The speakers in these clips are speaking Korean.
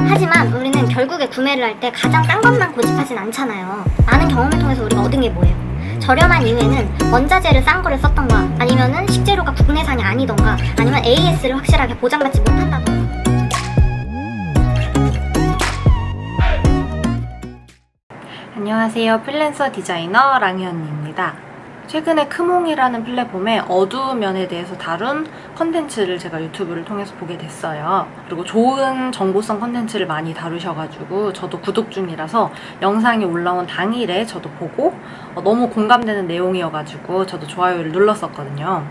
하지만 우리는 결국에 구매를 할 때 가장 싼 것만 고집하진 않잖아요. 많은 경험을 통해서 우리가 얻은 게 뭐예요? 저렴한 이유에는 원자재를 싼 거를 썼던가, 아니면은 식재료가 국내산이 아니던가, 아니면 AS를 확실하게 보장받지 못한다던가. 안녕하세요. 프리랜서 디자이너 랑현입니다. 최근에 크몽이라는 플랫폼의 어두운 면에 대해서 다룬 컨텐츠를 제가 유튜브를 통해서 보게 됐어요. 그리고 좋은 정보성 컨텐츠를 많이 다루셔가지고 저도 구독 중이라서 영상이 올라온 당일에 저도 보고 너무 공감되는 내용이어가지고 저도 좋아요를 눌렀었거든요.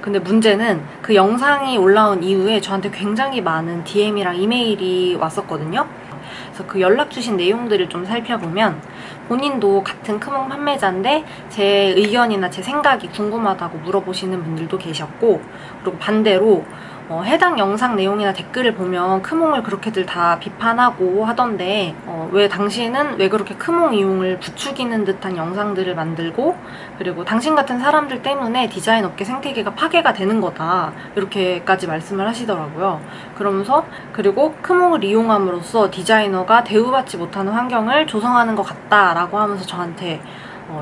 근데 문제는 그 영상이 올라온 이후에 저한테 굉장히 많은 DM이랑 이메일이 왔었거든요. 그래서 그 연락 주신 내용들을 좀 살펴보면 본인도 같은 크몽 판매자인데 제 의견이나 제 생각이 궁금하다고 물어보시는 분들도 계셨고, 그리고 반대로 해당 영상 내용이나 댓글을 보면 크몽을 그렇게들 다 비판하고 하던데 왜 당신은 왜 그렇게 크몽 이용을 부추기는 듯한 영상들을 만들고, 그리고 당신 같은 사람들 때문에 디자인 업계 생태계가 파괴가 되는 거다, 이렇게까지 말씀을 하시더라고요. 그러면서 그리고 크몽을 이용함으로써 디자이너가 대우받지 못하는 환경을 조성하는 것 같다라고 하면서 저한테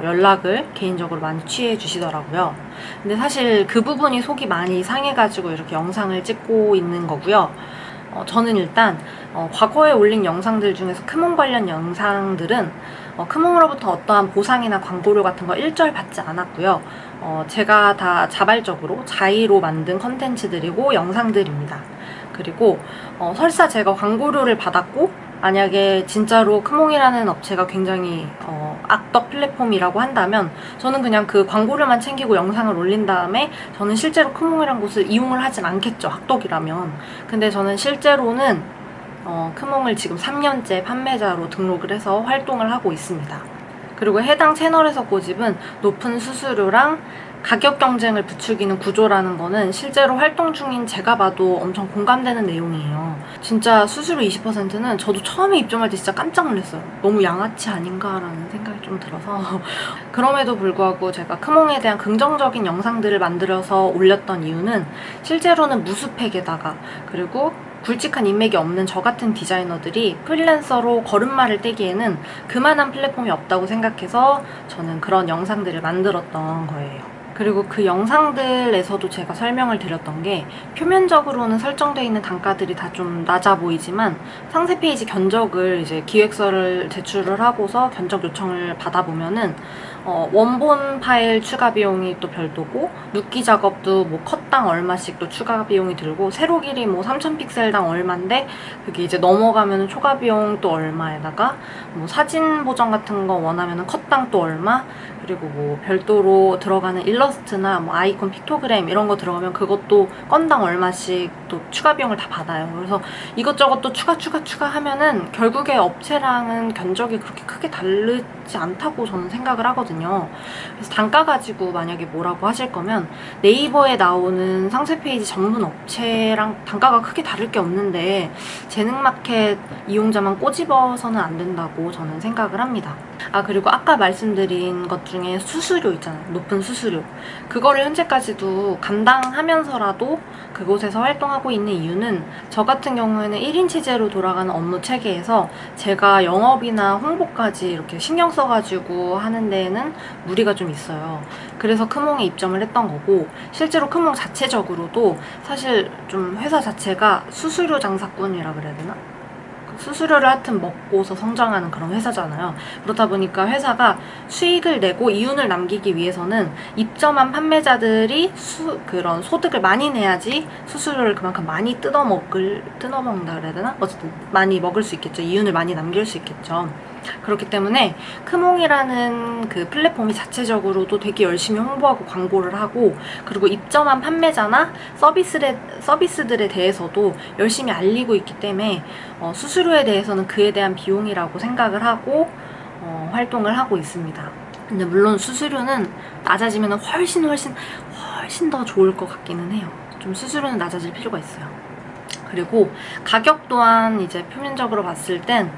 연락을 개인적으로 많이 취해 주시더라고요. 근데 사실 그 부분이 속이 많이 상해가지고 이렇게 영상을 찍고 있는 거고요. 저는 일단 과거에 올린 영상들 중에서 크몽 관련 영상들은 크몽으로부터 어떠한 보상이나 광고료 같은 거 일절 받지 않았고요. 제가 다 자발적으로 자의로 만든 컨텐츠들이고 영상들입니다. 그리고 설사 제가 광고료를 받았고, 만약에 진짜로 크몽이라는 업체가 굉장히 악덕 플랫폼이라고 한다면 저는 그냥 그 광고료만 챙기고 영상을 올린 다음에 저는 실제로 크몽이란 곳을 이용을 하진 않겠죠, 악덕이라면. 근데 저는 실제로는 크몽을 지금 3년째 판매자로 등록을 해서 활동을 하고 있습니다. 그리고 해당 채널에서 고집은 높은 수수료랑 가격 경쟁을 부추기는 구조라는 거는 실제로 활동 중인 제가 봐도 엄청 공감되는 내용이에요. 진짜 수수료 20%는 저도 처음에 입점할 때 진짜 깜짝 놀랐어요. 너무 양아치 아닌가라는 생각이 좀 들어서 그럼에도 불구하고 제가 크몽에 대한 긍정적인 영상들을 만들어서 올렸던 이유는 실제로는 무수팩에다가, 그리고 굵직한 인맥이 없는 저 같은 디자이너들이 프리랜서로 걸음마를 떼기에는 그만한 플랫폼이 없다고 생각해서 저는 그런 영상들을 만들었던 거예요. 그리고 그 영상들에서도 제가 설명을 드렸던 게, 표면적으로는 설정되어 있는 단가들이 다 좀 낮아 보이지만 상세 페이지 견적을 이제 기획서를 제출을 하고서 견적 요청을 받아보면은 원본 파일 추가 비용이 또 별도고, 눕기 작업도 뭐 컷당 얼마씩 또 추가 비용이 들고, 세로 길이 뭐 3000픽셀당 얼마인데 그게 이제 넘어가면 초과 비용 또 얼마에다가 뭐 사진 보정 같은 거 원하면은 컷당 또 얼마, 그리고 뭐 별도로 들어가는 일러스트나 뭐 아이콘 픽토그램 이런 거 들어가면 그것도 건당 얼마씩 또 추가 비용을 다 받아요. 그래서 이것저것 또 추가 하면은 결국에 업체랑은 견적이 그렇게 크게 다르지 않다고 저는 생각을 하거든요. 그래서 단가 가지고 만약에 뭐라고 하실 거면 네이버에 나오는 상세 페이지 전문 업체랑 단가가 크게 다를 게 없는데 재능마켓 이용자만 꼬집어서는 안 된다고 저는 생각을 합니다. 그리고 아까 말씀드린 것 중에 수수료 있잖아요. 높은 수수료. 그거를 현재까지도 감당하면서라도 그곳에서 활동하고 있는 이유는, 저 같은 경우에는 1인 체제로 돌아가는 업무 체계에서 제가 영업이나 홍보까지 이렇게 신경 써가지고 하는 데에는 무리가 좀 있어요. 그래서 크몽에 입점을 했던 거고, 실제로 크몽 자체적으로도 사실 좀 회사 자체가 수수료 장사꾼이라 그래야 되나? 수수료를 하여튼 먹고서 성장하는 그런 회사잖아요. 그렇다 보니까 회사가 수익을 내고 이윤을 남기기 위해서는 입점한 판매자들이 그런 소득을 많이 내야지 수수료를 그만큼 많이 뜯어먹는다 그래야 되나? 어쨌든 많이 먹을 수 있겠죠. 이윤을 많이 남길 수 있겠죠. 그렇기 때문에 크몽이라는 그 플랫폼이 자체적으로도 되게 열심히 홍보하고 광고를 하고, 그리고 입점한 판매자나 서비스들에 대해서도 열심히 알리고 있기 때문에 수수료에 대해서는 그에 대한 비용이라고 생각을 하고 활동을 하고 있습니다. 근데 물론 수수료는 낮아지면 훨씬 더 좋을 것 같기는 해요. 좀 수수료는 낮아질 필요가 있어요. 그리고 가격 또한 이제 표면적으로 봤을 땐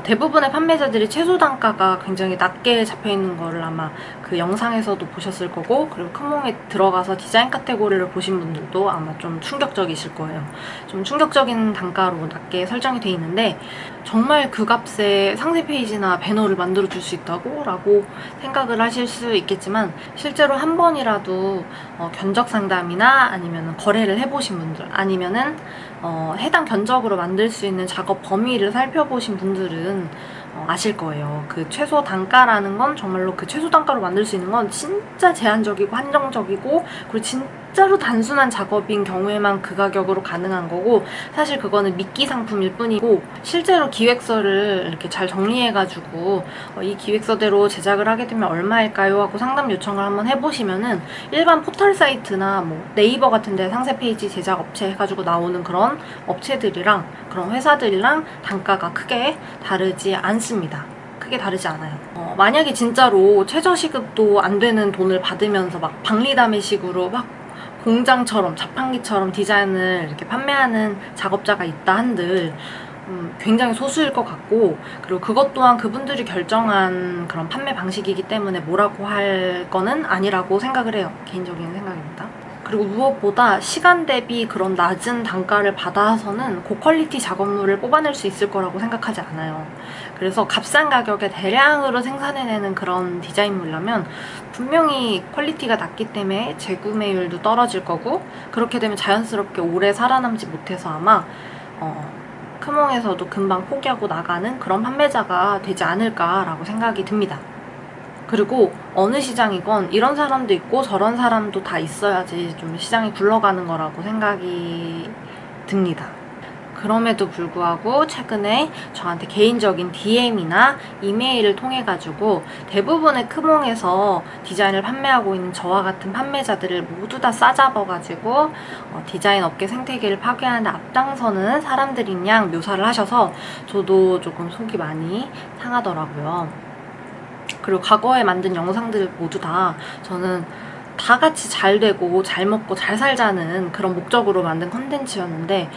대부분의 판매자들이 최소 단가가 굉장히 낮게 잡혀있는 거를 아마 그 영상에서도 보셨을 거고, 그리고 크몽에 들어가서 디자인 카테고리를 보신 분들도 아마 좀 충격적이실 거예요. 좀 충격적인 단가로 낮게 설정이 돼 있는데, 정말 그 값에 상세 페이지나 배너를 만들어 줄 수 있다고? 라고 생각을 하실 수 있겠지만, 실제로 한 번이라도 견적 상담이나 아니면 거래를 해보신 분들, 아니면은 해당 견적으로 만들 수 있는 작업 범위를 살펴보신 분들은 아실 거예요. 그 최소 단가라는 건 정말로 그 최소 단가로 만들 수 있는 건 진짜 제한적이고 한정적이고, 그리고 진짜로 단순한 작업인 경우에만 그 가격으로 가능한 거고, 사실 그거는 미끼 상품일 뿐이고, 실제로 기획서를 이렇게 잘 정리해가지고 이 기획서대로 제작을 하게 되면 얼마일까요? 하고 상담 요청을 한번 해보시면은 일반 포털 사이트나 뭐 네이버 같은 데 상세 페이지 제작 업체 해가지고 나오는 그런 업체들이랑 그런 회사들이랑 단가가 크게 다르지 않습니다. 크게 다르지 않아요. 만약에 진짜로 최저시급도 안 되는 돈을 받으면서 막 박리담회식으로 막 공장처럼 자판기처럼 디자인을 이렇게 판매하는 작업자가 있다 한들 굉장히 소수일 것 같고, 그리고 그것 또한 그분들이 결정한 그런 판매 방식이기 때문에 뭐라고 할 거는 아니라고 생각을 해요. 개인적인 생각입니다. 그리고 무엇보다 시간 대비 그런 낮은 단가를 받아서는 고퀄리티 작업물을 뽑아낼 수 있을 거라고 생각하지 않아요. 그래서 값싼 가격에 대량으로 생산해내는 그런 디자인물이라면 분명히 퀄리티가 낮기 때문에 재구매율도 떨어질 거고, 그렇게 되면 자연스럽게 오래 살아남지 못해서 아마 크몽에서도 금방 포기하고 나가는 그런 판매자가 되지 않을까라고 생각이 듭니다. 그리고 어느 시장이건 이런 사람도 있고 저런 사람도 다 있어야지 좀 시장이 굴러가는 거라고 생각이 듭니다. 그럼에도 불구하고 최근에 저한테 개인적인 DM이나 이메일을 통해 가지고 대부분의 크몽에서 디자인을 판매하고 있는 저와 같은 판매자들을 모두 다 싸잡아 가지고 디자인 업계 생태계를 파괴하는 데 앞장서는 사람들인 양 묘사를 하셔서 저도 조금 속이 많이 상하더라고요. 그리고 과거에 만든 영상들 모두 다 저는 다 같이 잘 되고 잘 먹고 잘 살자는 그런 목적으로 만든 컨텐츠였는데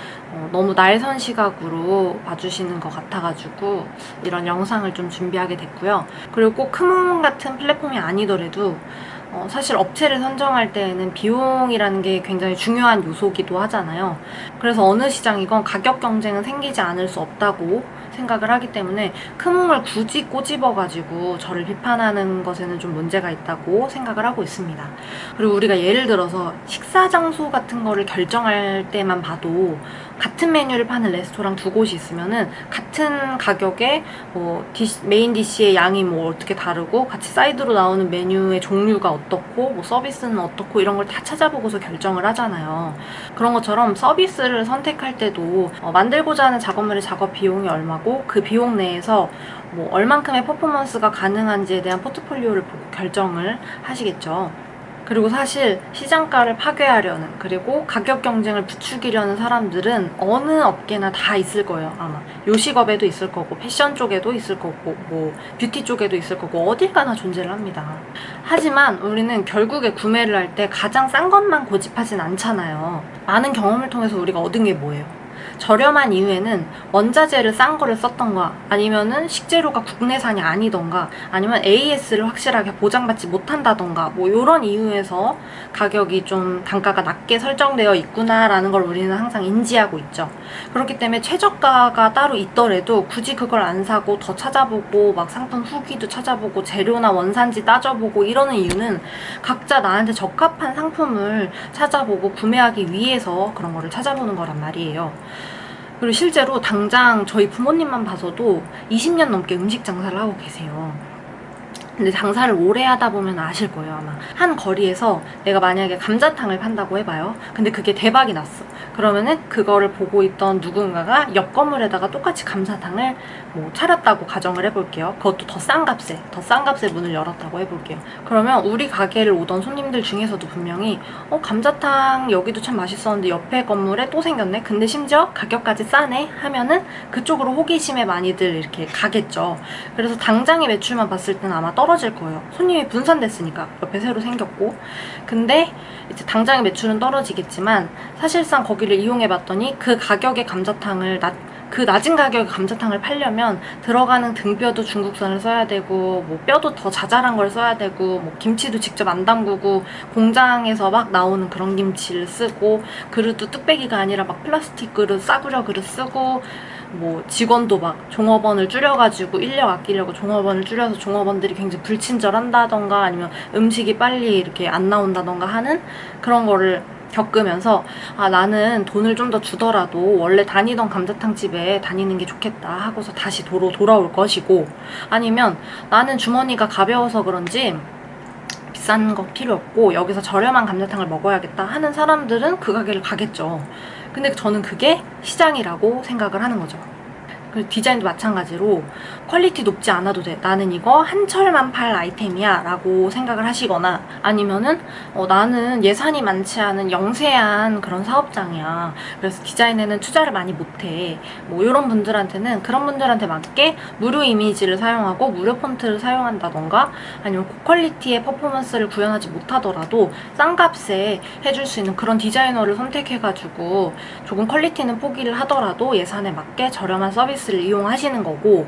너무 날선 시각으로 봐주시는 것 같아가지고 이런 영상을 좀 준비하게 됐고요. 그리고 꼭 크몽 같은 플랫폼이 아니더라도 사실 업체를 선정할 때에는 비용이라는 게 굉장히 중요한 요소기도 하잖아요. 그래서 어느 시장이건 가격 경쟁은 생기지 않을 수 없다고 생각을 하기 때문에 크몽을 굳이 꼬집어가지고 저를 비판하는 것에는 좀 문제가 있다고 생각을 하고 있습니다. 그리고 우리가 예를 들어서 식사 장소 같은 거를 결정할 때만 봐도 같은 메뉴를 파는 레스토랑 두 곳이 있으면은 같은 가격에 뭐 메인 디시의 양이 뭐 어떻게 다르고 같이 사이드로 나오는 메뉴의 종류가 어떻고 뭐 서비스는 어떻고 이런 걸 다 찾아보고서 결정을 하잖아요. 그런 것처럼 서비스를 선택할 때도 만들고자 하는 작업물의 작업 비용이 얼마고 그 비용 내에서 뭐 얼만큼의 퍼포먼스가 가능한지에 대한 포트폴리오를 보고 결정을 하시겠죠. 그리고 사실 시장가를 파괴하려는, 그리고 가격 경쟁을 부추기려는 사람들은 어느 업계나 다 있을 거예요. 아마 요식업에도 있을 거고 패션 쪽에도 있을 거고 뭐 뷰티 쪽에도 있을 거고 어딜 가나 존재를 합니다. 하지만 우리는 결국에 구매를 할 때 가장 싼 것만 고집하진 않잖아요. 많은 경험을 통해서 우리가 얻은 게 뭐예요? 저렴한 이유에는 원자재를 싼 거를 썼던가, 아니면은 식재료가 국내산이 아니던가, 아니면 AS를 확실하게 보장받지 못한다던가, 뭐 이런 이유에서 가격이 좀 단가가 낮게 설정되어 있구나라는 걸 우리는 항상 인지하고 있죠. 그렇기 때문에 최저가가 따로 있더라도 굳이 그걸 안 사고 더 찾아보고 막 상품 후기도 찾아보고 재료나 원산지 따져보고 이러는 이유는 각자 나한테 적합한 상품을 찾아보고 구매하기 위해서 그런 거를 찾아보는 거란 말이에요. 그리고 실제로 당장 저희 부모님만 봐서도 20년 넘게 음식 장사를 하고 계세요. 근데 장사를 오래 하다 보면 아실 거예요, 아마. 한 거리에서 내가 만약에 감자탕을 판다고 해봐요. 근데 그게 대박이 났어. 그러면은 그거를 보고 있던 누군가가 옆 건물에다가 똑같이 감자탕을 뭐 차렸다고 가정을 해볼게요. 그것도 더 싼 값에 문을 열었다고 해볼게요. 그러면 우리 가게를 오던 손님들 중에서도 분명히 감자탕 여기도 참 맛있었는데 옆에 건물에 또 생겼네? 근데 심지어 가격까지 싸네? 하면은 그쪽으로 호기심에 많이들 이렇게 가겠죠. 그래서 당장의 매출만 봤을 때는 아마 떨어질 거예요. 손님이 분산됐으니까 옆에 새로 생겼고. 근데 이제 당장의 매출은 떨어지겠지만 사실상 거기를 이용해 봤더니 그 가격의 감자탕을 그 낮은 가격의 감자탕을 팔려면 들어가는 등뼈도 중국산을 써야 되고 뭐 뼈도 더 자잘한 걸 써야 되고 뭐 김치도 직접 안 담그고 공장에서 막 나오는 그런 김치를 쓰고 그릇도 뚝배기가 아니라 막 플라스틱 그릇, 싸구려 그릇 쓰고 뭐 직원도 막 종업원을 줄여가지고 인력 아끼려고 종업원을 줄여서 종업원들이 굉장히 불친절한다던가 아니면 음식이 빨리 이렇게 안 나온다던가 하는 그런 거를 겪으면서 아 나는 돈을 좀 더 주더라도 원래 다니던 감자탕 집에 다니는 게 좋겠다 하고서 다시 도로 돌아올 것이고 아니면 나는 주머니가 가벼워서 그런지 비싼 거 필요 없고 여기서 저렴한 감자탕을 먹어야겠다 하는 사람들은 그 가게를 가겠죠. 근데 저는 그게 시장이라고 생각을 하는 거죠. 그리고 디자인도 마찬가지로 퀄리티 높지 않아도 돼. 나는 이거 한철만 팔 아이템이야 라고 생각을 하시거나 아니면은 나는 예산이 많지 않은 영세한 그런 사업장이야. 그래서 디자인에는 투자를 많이 못해. 뭐 이런 분들한테는 그런 분들한테 맞게 무료 이미지를 사용하고 무료 폰트를 사용한다던가 아니면 고퀄리티의 퍼포먼스를 구현하지 못하더라도 싼 값에 해줄 수 있는 그런 디자이너를 선택해가지고 조금 퀄리티는 포기를 하더라도 예산에 맞게 저렴한 서비스를 이용하시는 거고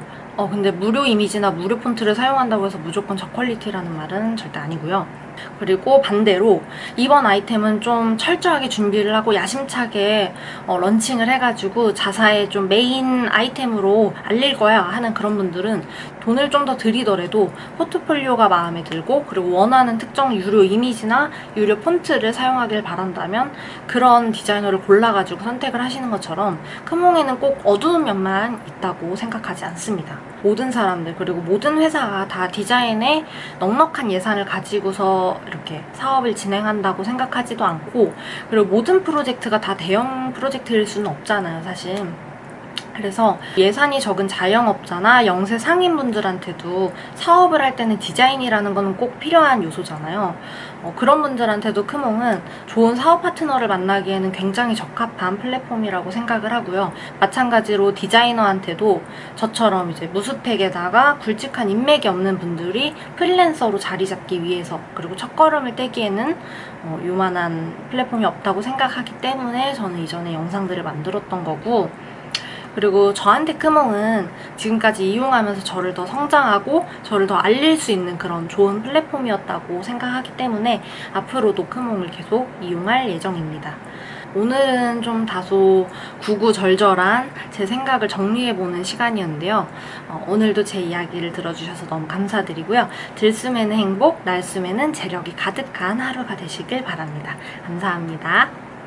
근데 무료 이미지나 무료 폰트를 사용한다고 해서 무조건 저퀄리티라는 말은 절대 아니고요. 그리고 반대로 이번 아이템은 좀 철저하게 준비를 하고 야심차게 런칭을 해가지고 자사의 좀 메인 아이템으로 알릴 거야 하는 그런 분들은 돈을 좀 더 들이더라도 포트폴리오가 마음에 들고 그리고 원하는 특정 유료 이미지나 유료 폰트를 사용하길 바란다면 그런 디자이너를 골라가지고 선택을 하시는 것처럼 크몽에는 꼭 어두운 면만 있다고 생각하지 않습니다. 모든 사람들 그리고 모든 회사가 다 디자인에 넉넉한 예산을 가지고서 이렇게 사업을 진행한다고 생각하지도 않고 그리고 모든 프로젝트가 다 대형 프로젝트일 수는 없잖아요, 사실. 그래서 예산이 적은 자영업자나 영세 상인분들한테도 사업을 할 때는 디자인이라는 거는 꼭 필요한 요소잖아요. 그런 분들한테도 크몽은 좋은 사업 파트너를 만나기에는 굉장히 적합한 플랫폼이라고 생각을 하고요. 마찬가지로 디자이너한테도 저처럼 이제 무스펙에다가 굵직한 인맥이 없는 분들이 프리랜서로 자리 잡기 위해서 그리고 첫걸음을 떼기에는 요만한 플랫폼이 없다고 생각하기 때문에 저는 이전에 영상들을 만들었던 거고 그리고 저한테 크몽은 지금까지 이용하면서 저를 더 성장하고 저를 더 알릴 수 있는 그런 좋은 플랫폼이었다고 생각하기 때문에 앞으로도 크몽을 계속 이용할 예정입니다. 오늘은 좀 다소 구구절절한 제 생각을 정리해보는 시간이었는데요. 오늘도 제 이야기를 들어주셔서 너무 감사드리고요. 들숨에는 행복, 날숨에는 재력이 가득한 하루가 되시길 바랍니다. 감사합니다.